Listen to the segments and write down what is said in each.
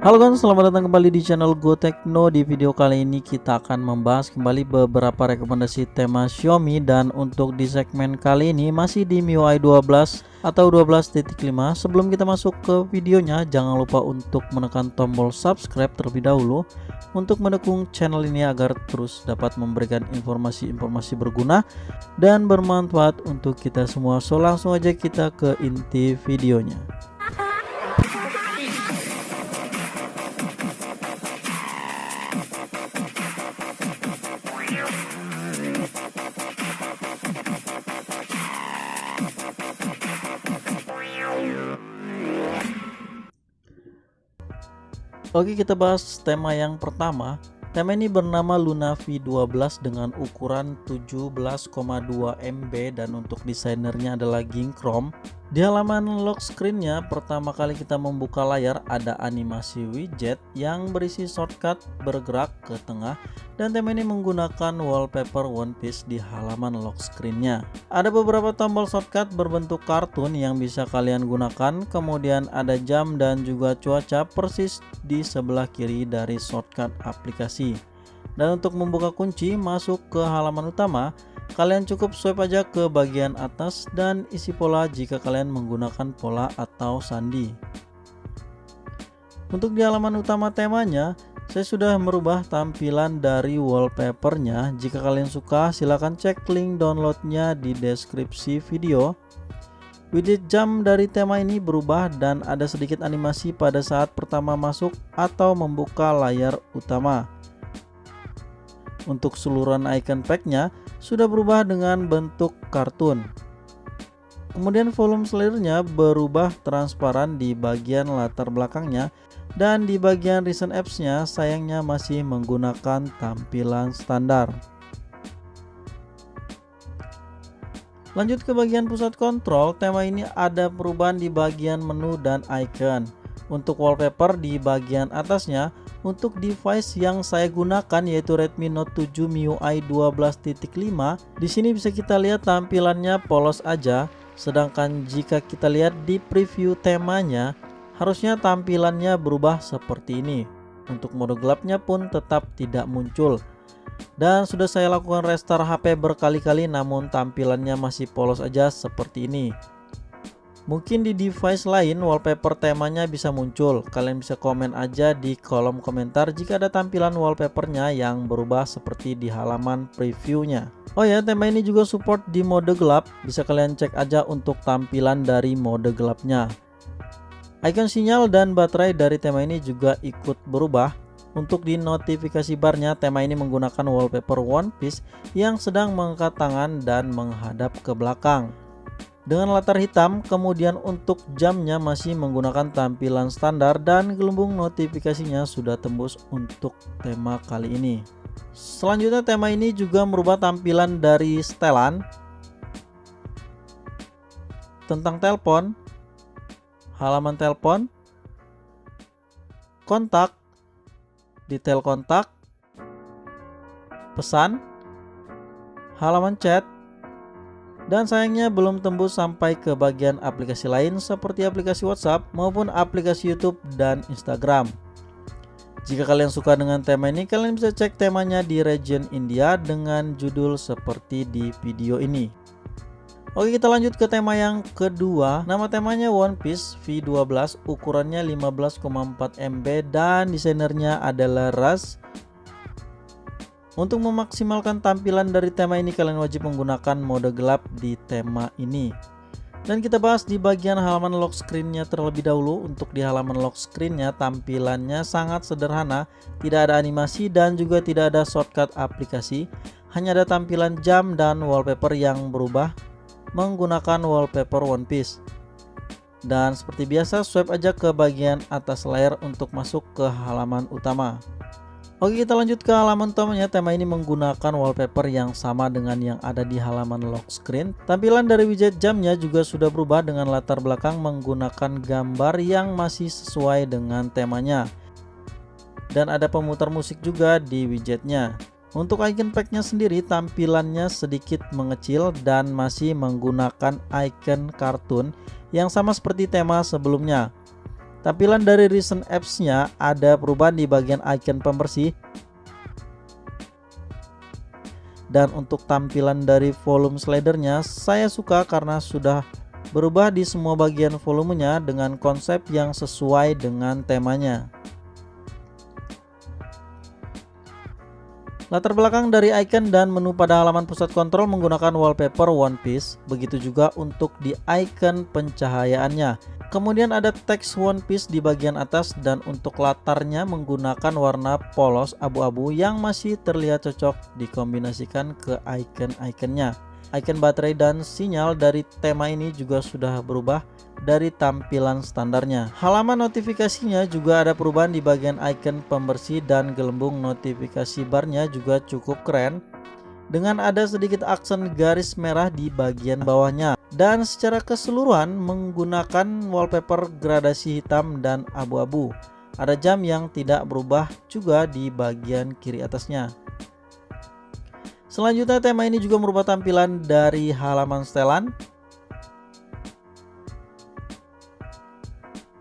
Halo guys, selamat datang kembali di channel Go Tekno. Di video kali ini kita akan membahas kembali beberapa rekomendasi tema Xiaomi, dan untuk di segmen kali ini masih di MIUI 12 atau 12.5. Sebelum kita masuk ke videonya, jangan lupa untuk menekan tombol subscribe terlebih dahulu untuk mendukung channel ini agar terus dapat memberikan informasi-informasi berguna dan bermanfaat untuk kita semua. So langsung aja kita ke inti videonya. Oke, kita bahas tema yang pertama. Tema ini bernama Luna V12 dengan ukuran 17,2 MB dan untuk desainernya adalah Ginchrom. Di halaman lock screennya, pertama kali kita membuka layar ada animasi widget yang berisi shortcut bergerak ke tengah, dan tema ini menggunakan wallpaper One Piece di halaman lock screennya. Ada beberapa tombol shortcut berbentuk kartun yang bisa kalian gunakan, kemudian ada jam dan juga cuaca persis di sebelah kiri dari shortcut aplikasi. Dan untuk membuka kunci masuk ke halaman utama, kalian cukup swipe aja ke bagian atas dan isi pola jika kalian menggunakan pola atau sandi. Untuk di halaman utama temanya, saya sudah merubah tampilan dari wallpapernya. Jika kalian suka, silahkan cek link downloadnya di deskripsi video. Widget jam dari tema ini berubah dan ada sedikit animasi pada saat pertama masuk atau membuka layar utama. Untuk seluruhan icon packnya sudah berubah dengan bentuk kartun. Kemudian volume slayernya berubah transparan di bagian latar belakangnya, dan di bagian recent apps-nya sayangnya masih menggunakan tampilan standar. Lanjut ke bagian pusat kontrol, tema ini ada perubahan di bagian menu dan icon. Untuk wallpaper di bagian atasnya, untuk device yang saya gunakan yaitu Redmi Note 7 MIUI 12.5, di sini bisa kita lihat tampilannya polos aja, sedangkan jika kita lihat di preview temanya, harusnya tampilannya berubah seperti ini. Untuk mode gelapnya pun tetap tidak muncul. Dan sudah saya lakukan restart HP berkali-kali namun tampilannya masih polos aja seperti ini. Mungkin di device lain wallpaper temanya bisa muncul. Kalian bisa komen aja di kolom komentar jika ada tampilan wallpapernya yang berubah seperti di halaman previewnya. Oh ya, tema ini juga support di mode gelap. Bisa kalian cek aja untuk tampilan dari mode gelapnya. Icon sinyal dan baterai dari tema ini juga ikut berubah. Untuk di notifikasi barnya, tema ini menggunakan wallpaper One Piece yang sedang mengangkat tangan dan menghadap ke belakang dengan latar hitam. Kemudian untuk jamnya masih menggunakan tampilan standar dan gelembung notifikasinya sudah tembus untuk tema kali ini. Selanjutnya tema ini juga merubah tampilan dari setelan tentang telepon, halaman telepon, kontak, detail kontak, pesan, halaman chat, dan sayangnya belum tembus sampai ke bagian aplikasi lain seperti aplikasi WhatsApp maupun aplikasi YouTube dan Instagram. Jika kalian suka dengan tema ini, kalian bisa cek temanya di region India dengan judul seperti di video ini. Oke, kita lanjut ke tema yang kedua. Nama temanya One Piece V12, ukurannya 15,4 MB dan desainernya adalah Ras. Untuk memaksimalkan tampilan dari tema ini, kalian wajib menggunakan mode gelap di tema ini. Dan kita bahas di bagian halaman lock screen-nya terlebih dahulu. Untuk di halaman lock screen-nya tampilannya sangat sederhana, tidak ada animasi dan juga tidak ada shortcut aplikasi. Hanya ada tampilan jam dan wallpaper yang berubah menggunakan wallpaper One Piece. Dan seperti biasa, swipe aja ke bagian atas layar untuk masuk ke halaman utama. Oke, kita lanjut ke halaman utamanya. Tema ini menggunakan wallpaper yang sama dengan yang ada di halaman lock screen. Tampilan dari widget jamnya juga sudah berubah dengan latar belakang menggunakan gambar yang masih sesuai dengan temanya. Dan ada pemutar musik juga di widgetnya. Untuk icon packnya sendiri, tampilannya sedikit mengecil dan masih menggunakan icon kartun yang sama seperti tema sebelumnya. Tampilan dari recent apps-nya ada perubahan di bagian icon pembersih. Dan untuk tampilan dari volume slidernya saya suka karena sudah berubah di semua bagian volumenya dengan konsep yang sesuai dengan temanya. Latar belakang dari icon dan menu pada halaman pusat kontrol menggunakan wallpaper One Piece, begitu juga untuk di icon pencahayaannya. Kemudian ada teks One Piece di bagian atas dan untuk latarnya menggunakan warna polos abu-abu yang masih terlihat cocok dikombinasikan ke icon-iconnya. Icon baterai dan sinyal dari tema ini juga sudah berubah dari tampilan standarnya. Halaman notifikasinya juga ada perubahan di bagian icon pembersih dan gelembung notifikasi barnya juga cukup keren dengan ada sedikit aksen garis merah di bagian bawahnya. Dan secara keseluruhan menggunakan wallpaper gradasi hitam dan abu-abu. Ada jam yang tidak berubah juga di bagian kiri atasnya. Selanjutnya tema ini juga merubah tampilan dari halaman setelan.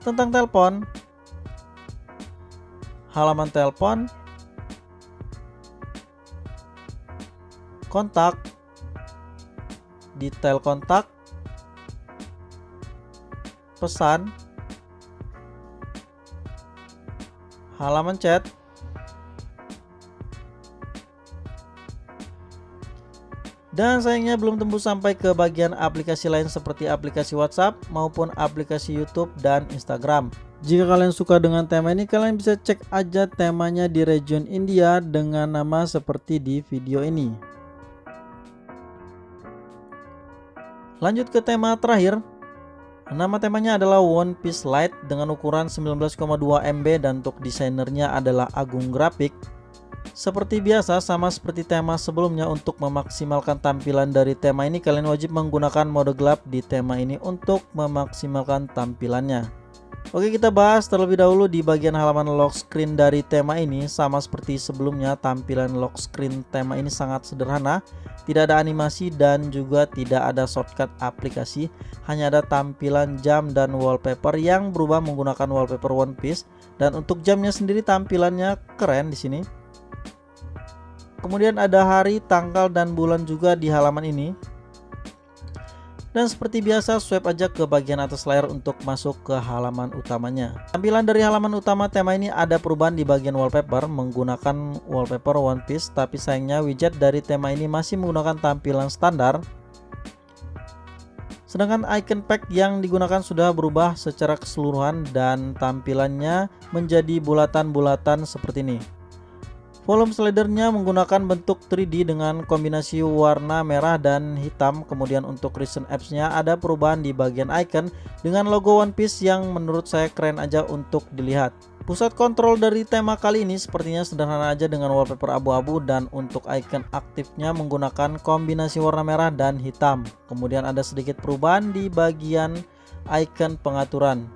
Tentang telepon, halaman telepon, kontak, detail kontak, pesan, halaman chat, dan sayangnya belum tembus sampai ke bagian aplikasi lain seperti aplikasi WhatsApp maupun aplikasi YouTube dan Instagram. Jika kalian suka dengan tema ini, kalian bisa cek aja temanya di region India dengan nama seperti di video ini. Lanjut ke tema terakhir. Nama temanya adalah One Piece Lite dengan ukuran 19,2 MB dan untuk desainernya adalah Agung Graphic. Seperti biasa, sama seperti tema sebelumnya, untuk memaksimalkan tampilan dari tema ini kalian wajib menggunakan mode gelap di tema ini untuk memaksimalkan tampilannya. Oke, kita bahas terlebih dahulu di bagian halaman lock screen dari tema ini. Sama seperti sebelumnya, tampilan lock screen tema ini sangat sederhana, tidak ada animasi dan juga tidak ada shortcut aplikasi, hanya ada tampilan jam dan wallpaper yang berubah menggunakan wallpaper One Piece. Dan untuk jamnya sendiri tampilannya keren di sini. Kemudian ada hari, tanggal, dan bulan juga di halaman ini. Dan seperti biasa, swipe aja ke bagian atas layar untuk masuk ke halaman utamanya. Tampilan dari halaman utama tema ini ada perubahan di bagian wallpaper menggunakan wallpaper One Piece, tapi sayangnya widget dari tema ini masih menggunakan tampilan standar. Sedangkan icon pack yang digunakan sudah berubah secara keseluruhan dan tampilannya menjadi bulatan-bulatan seperti ini. Volume slidernya menggunakan bentuk 3D dengan kombinasi warna merah dan hitam. Kemudian untuk recent apps-nya ada perubahan di bagian icon dengan logo One Piece yang menurut saya keren aja untuk dilihat. Pusat kontrol dari tema kali ini sepertinya sederhana aja dengan wallpaper abu-abu dan untuk icon aktifnya menggunakan kombinasi warna merah dan hitam. Kemudian ada sedikit perubahan di bagian icon pengaturan.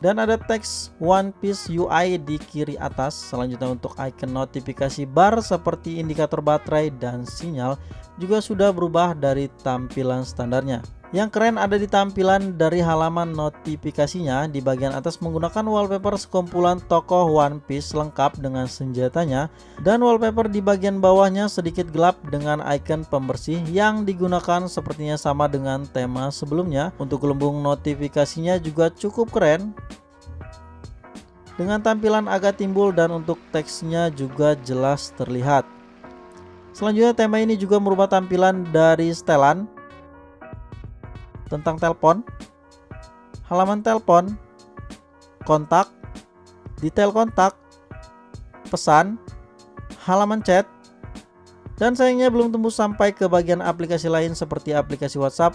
Dan ada teks One Piece UI di kiri atas. Selanjutnya untuk icon notifikasi bar seperti indikator baterai dan sinyal juga sudah berubah dari tampilan standarnya. Yang keren ada di tampilan dari halaman notifikasinya. Di bagian atas menggunakan wallpaper sekumpulan tokoh One Piece lengkap dengan senjatanya. Dan wallpaper di bagian bawahnya sedikit gelap dengan icon pembersih yang digunakan sepertinya sama dengan tema sebelumnya. Untuk gelembung notifikasinya juga cukup keren dengan tampilan agak timbul dan untuk teksnya juga jelas terlihat. Selanjutnya tema ini juga merubah tampilan dari setelan. Tentang telepon, halaman telepon, kontak, detail kontak, pesan, halaman chat, dan sayangnya belum tembus sampai ke bagian aplikasi lain seperti aplikasi WhatsApp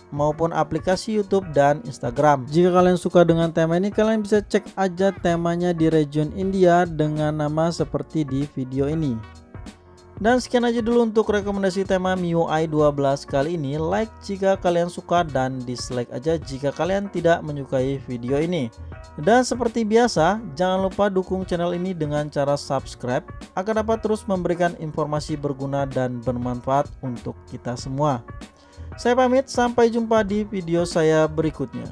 maupun aplikasi YouTube dan Instagram. Jika kalian suka dengan tema ini, kalian bisa cek aja temanya di region India dengan nama seperti di video ini. Dan sekian aja dulu untuk rekomendasi tema MIUI 12 kali ini. Like jika kalian suka dan dislike aja jika kalian tidak menyukai video ini. Dan seperti biasa, jangan lupa dukung channel ini dengan cara subscribe agar dapat terus memberikan informasi berguna dan bermanfaat untuk kita semua. Saya pamit, sampai jumpa di video saya berikutnya.